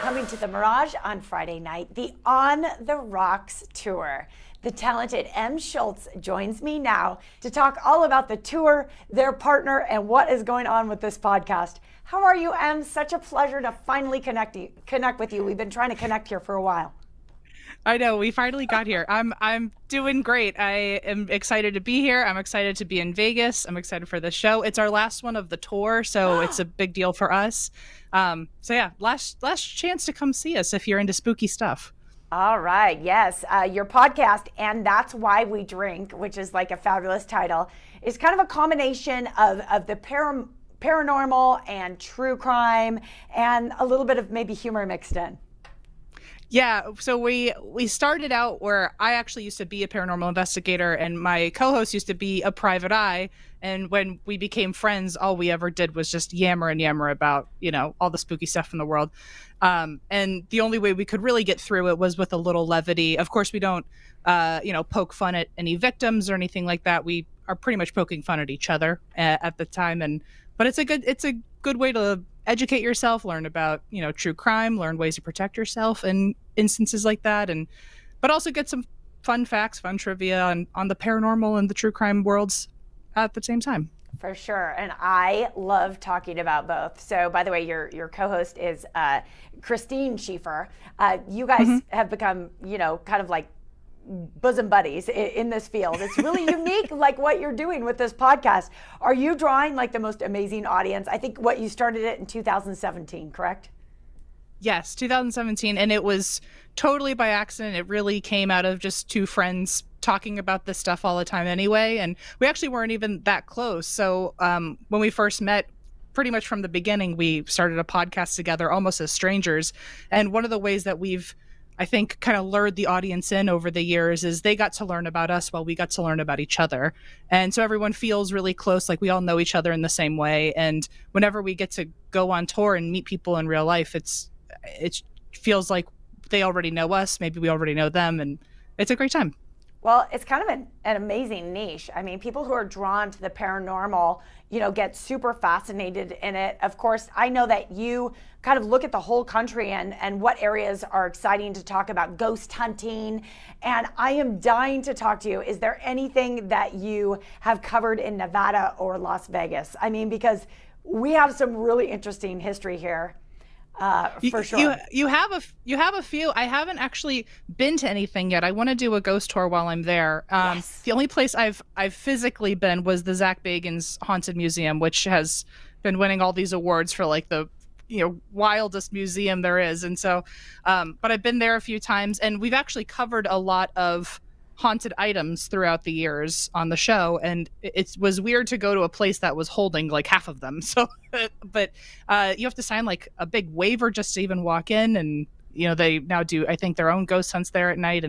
coming to the Mirage on Friday night, the On the Rocks tour. The talented Schulz joins me now to talk all about the tour, their partner, and what is going on with this podcast. How are you, Em? Such a pleasure to finally connect with you. We've been trying to connect here for a while. I know, we finally got here. I'm doing great. I am excited to be here. I'm excited to be in Vegas. I'm excited for the show. It's our last one of the tour, so it's a big deal for us. So yeah, last chance to come see us if you're into spooky stuff. All right, yes. Your podcast, And That's Why We Drink, which is like a fabulous title, is kind of a combination of the paranormal and true crime and a little bit of maybe humor mixed in. Yeah, so we started out where I actually used to be a paranormal investigator and my co-host used to be a private eye. And when we became friends, all we ever did was just yammer about, all the spooky stuff in the world. And the only way we could really get through it was with a little levity. Of course, we don't, poke fun at any victims or anything like that. We are pretty much poking fun at each other at the time. But it's a good way to educate yourself, learn about, true crime, learn ways to protect yourself in instances like that. But also get some fun facts, fun trivia on the paranormal and the true crime worlds at the same time. For sure. And I love talking about both. So, by the way, your co-host is Christine Schiefer. You guys have become, kind of like bosom buddies in this field. It's really unique, like what you're doing with this podcast. Are you drawing like the most amazing audience? I think what you started it in 2017, correct? Yes, 2017. And it was totally by accident. It really came out of just two friends talking about this stuff all the time anyway. And we actually weren't even that close. So when we first met, pretty much from the beginning, we started a podcast together almost as strangers. And one of the ways that we've, I think, kind of lured the audience in over the years is they got to learn about us while we got to learn about each other. And so everyone feels really close, like we all know each other in the same way. And whenever we get to go on tour and meet people in real life, it feels like they already know us. Maybe we already know them. And it's a great time. Well, it's kind of an amazing niche. I mean, people who are drawn to the paranormal, get super fascinated in it. Of course, I know that you kind of look at the whole country and what areas are exciting to talk about, ghost hunting. And I am dying to talk to you. Is there anything that you have covered in Nevada or Las Vegas? I mean, because we have some really interesting history here. For sure. You have a few. I haven't actually been to anything yet. I want to do a ghost tour while I'm there. Yes. The only place I've physically been was the Zach Bagans Haunted Museum, which has been winning all these awards for like the wildest museum there is. And so, but I've been there a few times, and we've actually covered a lot of haunted items throughout the years on the show, and it was weird to go to a place that was holding like half of them. So but you have to sign like a big waiver just to even walk in, and they now do, I think, their own ghost hunts there at night.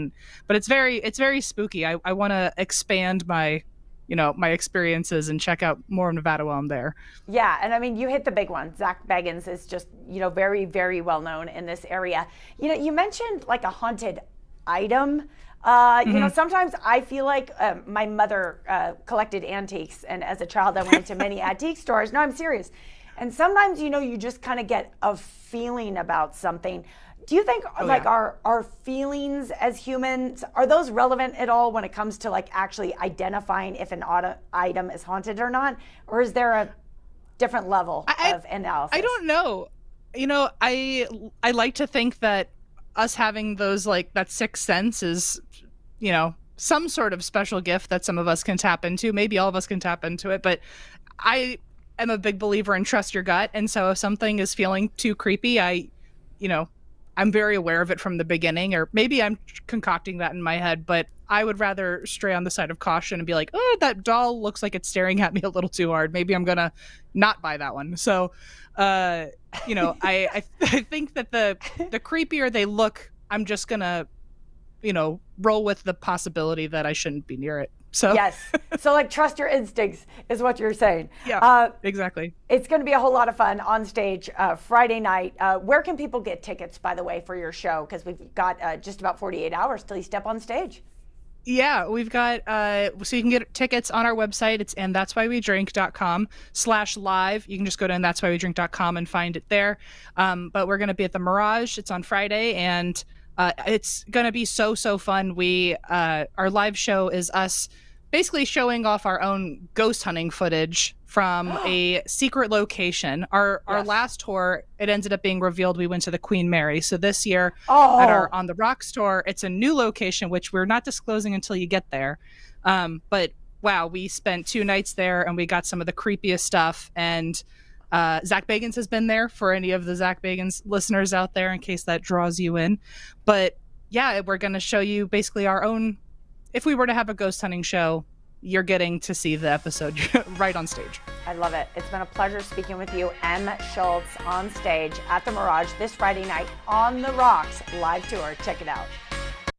But it's very spooky. I want to expand my my experiences and check out more of Nevada while I'm there. Yeah, and I mean, you hit the big one. Zach Bagans is just very, very well known in this area. You mentioned like a haunted item. Sometimes I feel like my mother collected antiques, and as a child I went into many antique stores. No, I'm serious. And sometimes, you just kind of get a feeling about something. Do you think our feelings as humans, are those relevant at all when it comes to like actually identifying if an item is haunted or not? Or is there a different level of analysis? I don't know. I like to think that us having those, like, that sixth sense is, some sort of special gift that some of us can tap into. Maybe all of us can tap into it, but I am a big believer in trust your gut. And so if something is feeling too creepy, I'm very aware of it from the beginning, or maybe I'm concocting that in my head, but I would rather stray on the side of caution and be like, oh, that doll looks like it's staring at me a little too hard. Maybe I'm going to not buy that one. So, I think that the creepier they look, I'm just going to, roll with the possibility that I shouldn't be near it. So yes. So like trust your instincts is what you're saying. Yeah, exactly. It's going to be a whole lot of fun on stage Friday night. Where can people get tickets, by the way, for your show? Because we've got just about 48 hours till you step on stage. Yeah, we've got so you can get tickets on our website. It's and that's why we drink.com/live. You can just go to and that's why we drink.com and find it there. But we're going to be at the Mirage. It's on Friday, and it's going to be so fun. We our live show is us basically showing off our own ghost hunting footage from a secret location. Our last tour, it ended up being revealed we went to the Queen Mary. So this year at our On the Rocks tour, it's a new location, which we're not disclosing until you get there. But wow, we spent 2 nights there and we got some of the creepiest stuff. And Zach Bagans has been there for any of the Zach Bagans listeners out there in case that draws you in. But yeah, we're going to show you basically our own. If we were to have a ghost hunting show, you're getting to see the episode right on stage. I love it. It's been a pleasure speaking with you, M. Schulz, on stage at the Mirage this Friday night on the Rocks live tour. Check it out.